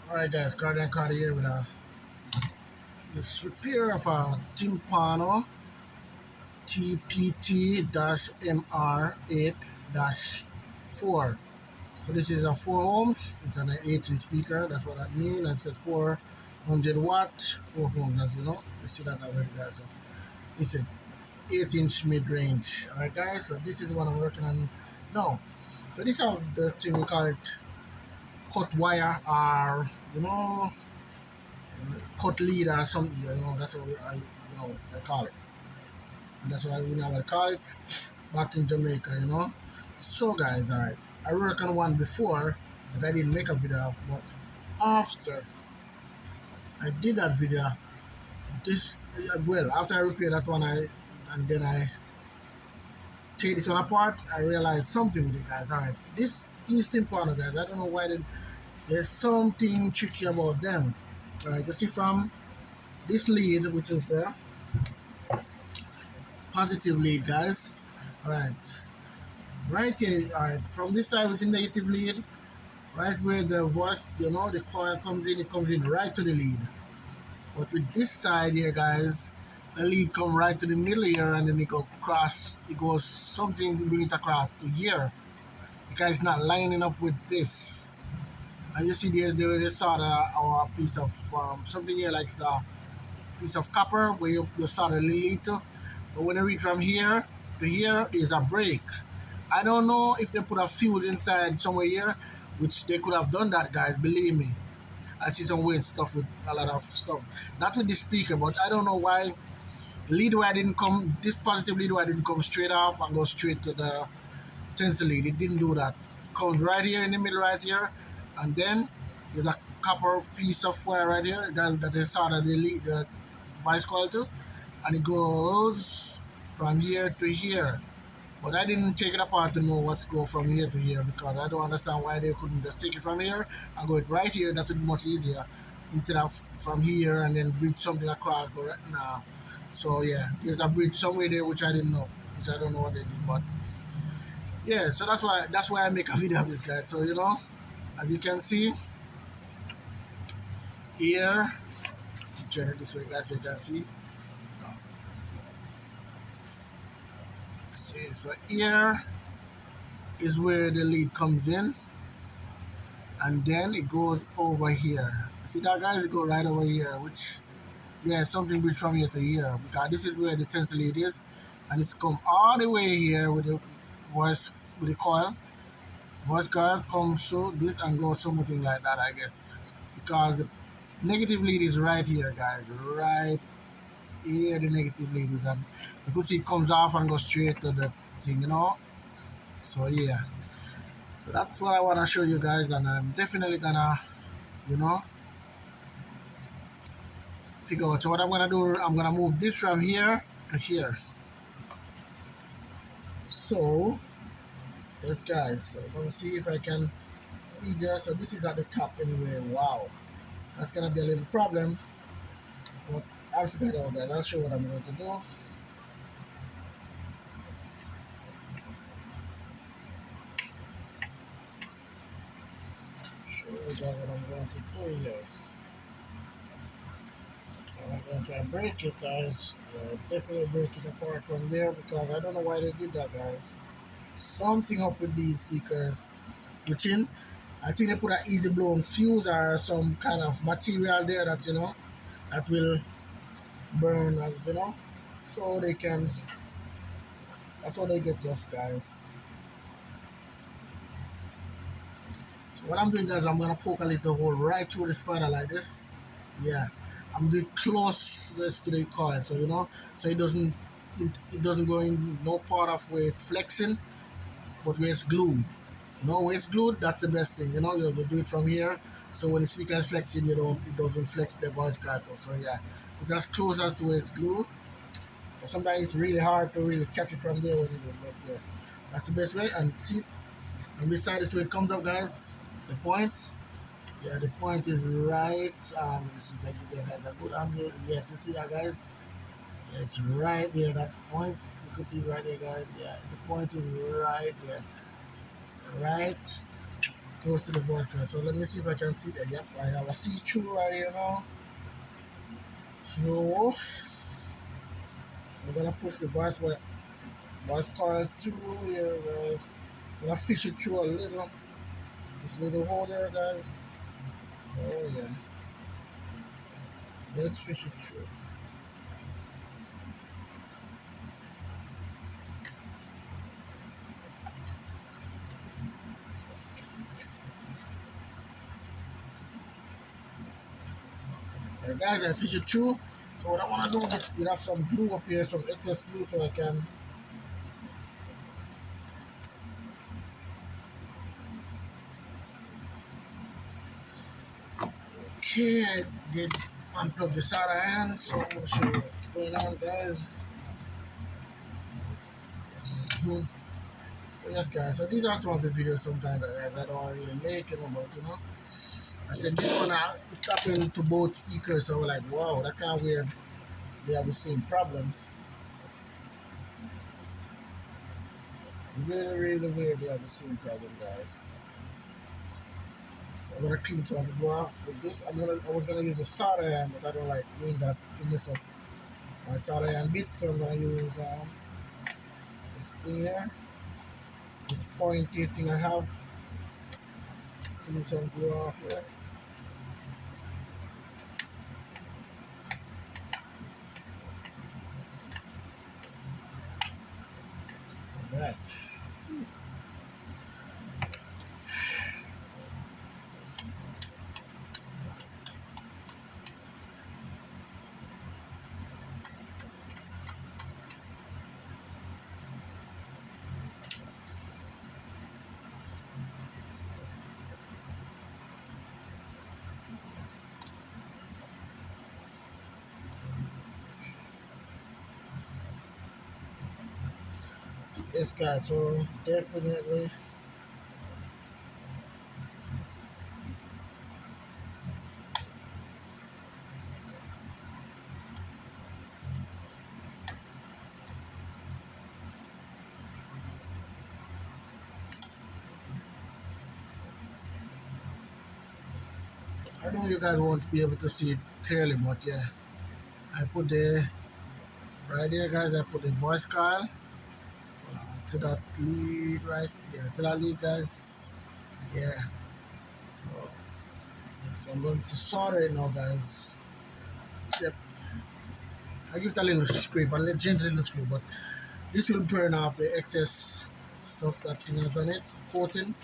Alright guys, Cardian Cardi here with this repair of a Timpano TPT MR8-4. So this is a 4 ohms, it's an 8-inch speaker, that's what I mean. It says 400 watt, 4 ohms, as you know. You see that already guys. So this is 8-inch mid-range. Alright guys, so this is what I'm working on now. So this is the thing we call it cut wire, or cut lead or something, that's what I call it. And that's what we now call it back in Jamaica. So guys, alright, I worked on one before that I didn't make a video of, but after I did that video, after I repaired that one, and then I take this one apart, I realized something with it guys. Alright, these Timpano guys, I don't know why there's something tricky about them. Alright, you see from this lead, which is the positive lead guys. Alright, right here, alright, from this side which is negative lead, right where the voice, the coil comes in, it comes in right to the lead. But with this side here guys, the lead come right to the middle here, and then it goes something, bring it across to here, because it's not lining up with this. And you see there is solder or a piece of something here, like a piece of copper where you solder the lead to. But when you reach from here to here, there's a break. I don't know if they put a fuse inside somewhere here, which they could have done that guys, believe me. I see some weird stuff with a lot of stuff. Not with the speaker, but I don't know why lead wire didn't come, this positive lead wire didn't come straight off and go straight to the tensor lead. It didn't do that. It comes right here in the middle right here, and then there's a copper piece of wire right here that is soldered the voice coil to, and it goes from here to here. But I didn't take it apart to know what's go from here to here, because I don't understand why they couldn't just take it from here and go it right here. That would be much easier instead of from here and then bridge something across. Go right now. So yeah, there's a bridge somewhere there which I didn't know, which I don't know what they did. But yeah, so that's why I make a video of this guy. So as you can see here, turn it this way guys so you can see. So here is where the lead comes in, and then it goes over here. See that guys, it goes right over here, which something bridge from here to here, because this is where the tensor lead is, and it's come all the way here with the voice, with the coil. Voice coil comes through this and goes something like that, I guess, because the negative lead is right here guys, right here the negative lead is, and you can see it comes off and goes straight to the thing, So yeah, so that's what I want to show you guys, and I'm definitely gonna figure out. So what I'm gonna do, I'm gonna move this from here to here. So yes guys, so I'm gonna see if I can easier. So this is at the top anyway. Wow, that's gonna be a little problem, but I'll figure it out guys. I'll show what I'm going to do. Show you guys what I'm going to do here. I'm going to try and break it guys. Definitely break it apart from there, because I don't know why they did that guys. Something up with these speakers, which I think they put an easy blown fuse or some kind of material there that that will burn, as so they can, that's how they get us guys. So what I'm doing guys, I'm gonna poke a little hole right through the spider like this. Yeah, I'm doing closest to the coil, so so it doesn't go in no part of where it's flexing, but where it's glued. Where it's glued, that's the best thing. You do it from here, so when the speaker is flexing, it doesn't flex the voice coil. So yeah, but that's closest to where it's glued. But sometimes it's really hard to really catch it from there when you do it. But yeah, that's the best way. And see, on this side is where it comes up, guys. The point. Yeah, the point is right. Since I give you guys a good angle, yes, you see that, guys. Yeah, it's right there. That point, you can see right there, guys. Yeah, the point is right there. Right close to the voice coil. So let me see if I can see that. Yep, I have a see-through right here now. So I'm gonna push the voice coil through here, guys. I'm gonna fish it through a little, this little hole there, guys. Oh yeah, let's fish it through. Guys, I fish it through. So what I want to do is we have some glue up here, some excess glue, so I can. Okay, I did unplug the solder iron, so I'm gonna show you what's going on, guys. Hmm. Yes, guys. So these are some of the videos sometimes, guys, I don't really make them about, you know. I said this one, it happened to both speakers, so we're like, wow, that kind of weird. They have the same problem. Really, really weird. They have the same problem, guys. So I'm gonna clean some of the block with this. I was gonna use a solder iron, but I don't like doing that to mess up my solder iron bit, so I'm gonna use this thing here, this pointy thing I have. Clean some glue off here. Alright. Yes, guys. So definitely. I know you guys won't be able to see it clearly, but yeah, I put the right there, guys. I put the voice coil to that lead, right? Yeah, to that lead, guys. Yeah. So, so I'm going to solder it now, guys. Yep. I give it a little scrape, a little gentle little scrape, but this will burn off the excess stuff that thing has on it, coating.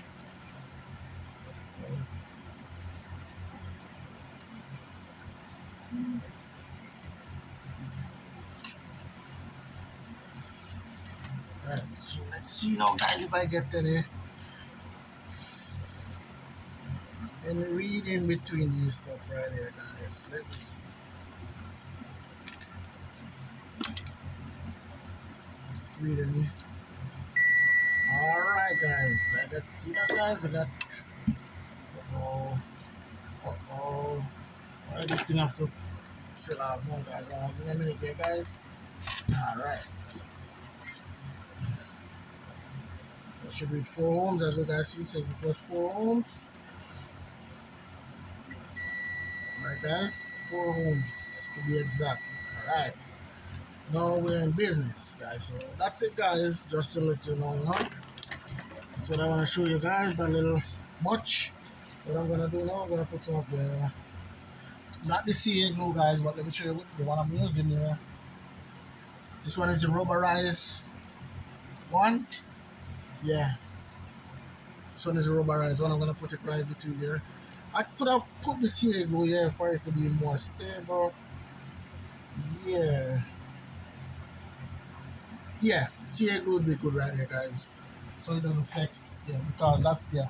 Right, so let's see now, guys, if I get any read in between these stuff right here, guys. Let me see. Read any. Alright, guys. I got, see that, guys? I got, oh, oh. Why this thing have to fill out more, guys? Give me a minute here, guys. Alright. It should read 4 ohms, as you guys see, it says it was 4 ohms. Alright, guys, 4 ohms to be exact. Alright. Now we're in business, guys. So that's it, guys. Just to let you know, that's what I want to show you guys. That little much. What I'm gonna do now, I'm gonna put some of the, not the CA glue, guys, but let me show you the one I'm using here. This one is the rubberized one. Yeah, this one is a rubberized one. I'm gonna put it right between there. I could have put the CA glue here for it to be more stable. Yeah, yeah, CA glue would be good right here, guys. So it doesn't flex. Yeah, because that's, yeah.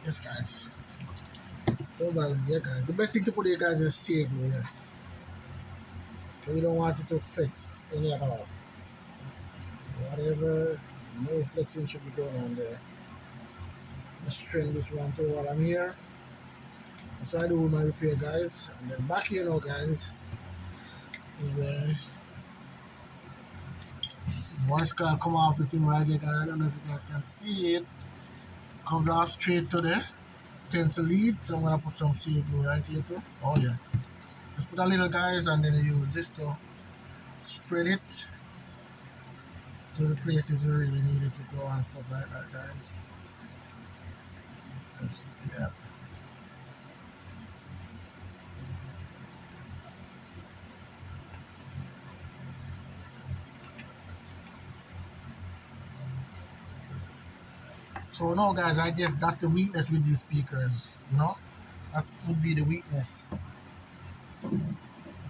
Yes, guys. Don't bother, yeah, guys. The best thing to put here, guys, is CA glue. Yeah, so we don't want it to flex any at all. Whatever, no flexing should be going on there. Let's string this one to while I'm here. So I do my repair, guys. And then back here now, guys, is where voice coil come off the thing right there, guys. I don't know if you guys can see it. Comes off straight to the tensor lead. So I'm gonna put some seal glue right here too. Oh yeah. Just put a little, guys, and then you use this to spread it to the places you really need it to go and stuff like that, guys. Yeah. So now, guys, I guess that's the weakness with these speakers. You know, that would be the weakness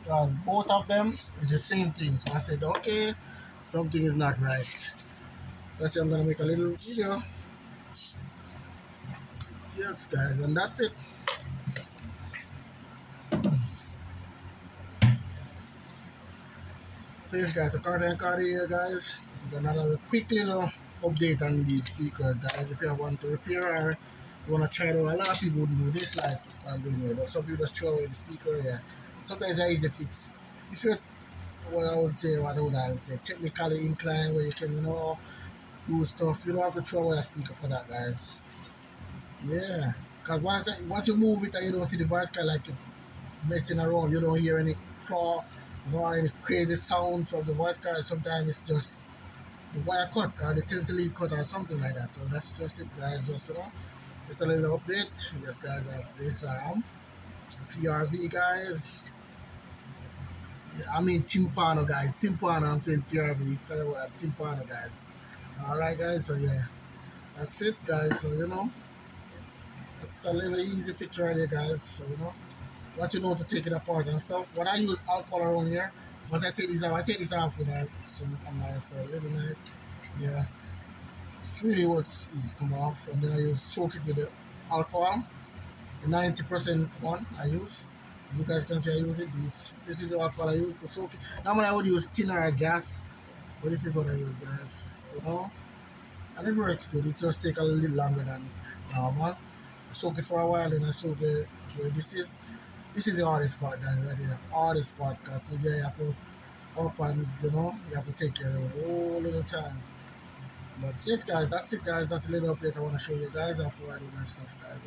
because both of them is the same thing. So I said, okay, something is not right. So I said I'm gonna make a little video. Yes, guys, and that's it. So yes, guys, so Carter and Carter here, guys. With another quick little update on these speakers, guys. If you want to repair or you want to try it out, a lot of people wouldn't do this like I'm doing here. Some people just throw away the speaker. Yeah, sometimes I easy to fix. If you're what I would say, technically inclined, where you can, do stuff. You don't have to throw away a speaker for that, guys. Yeah, because once you move it and you don't see the voice card like it messing around, you don't hear any craw, any crazy sound from the voice card. Sometimes it's just the wire cut or the tensor lead cut or something like that. So that's just it, guys. Just a little update. Yes, guys, have this PRV, guys. Yeah, I mean Timpano, guys. Timpano, I'm saying PRV. Sorry about that. Timpano, guys. All right, guys. So yeah, that's it, guys. So it's a little easy fix right here, guys. So once you know to take it apart and stuff. When I use alcohol around here, once I take this off with some knife, so a little knife. Yeah, it's really was easy to come off, and then I use soak it with the alcohol, the 90% one I use. You guys can see I use it. This is the alcohol I use to soak it. Normally I would use thinner gas, but this is what I use, guys. And it works good. It just take a little longer than normal. Soak it for a while, and I soak it. Where this is the hardest part, guys, right here. Hardest part, because yeah, you have to up and you have to take care of it a whole little time. But yes, guys, that's it, guys. That's a little update I want to show you guys before I do my stuff, guys.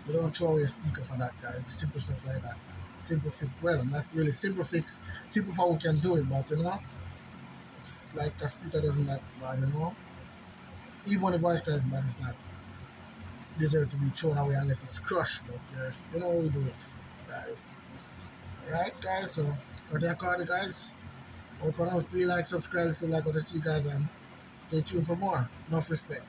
You don't throw away a speaker for that, guys. Simple stuff like that. Simple fix. Well, not really simple fix. Simple for who can do it, but it's like a speaker doesn't that bad, Even when the voice card is bad, it's not deserve to be thrown away unless it's crushed. But you know how we do it, guys. Alright, guys. So for that card, guys. Hope for now, please like, subscribe if you like what I see, guys, and stay tuned for more. Enough respect.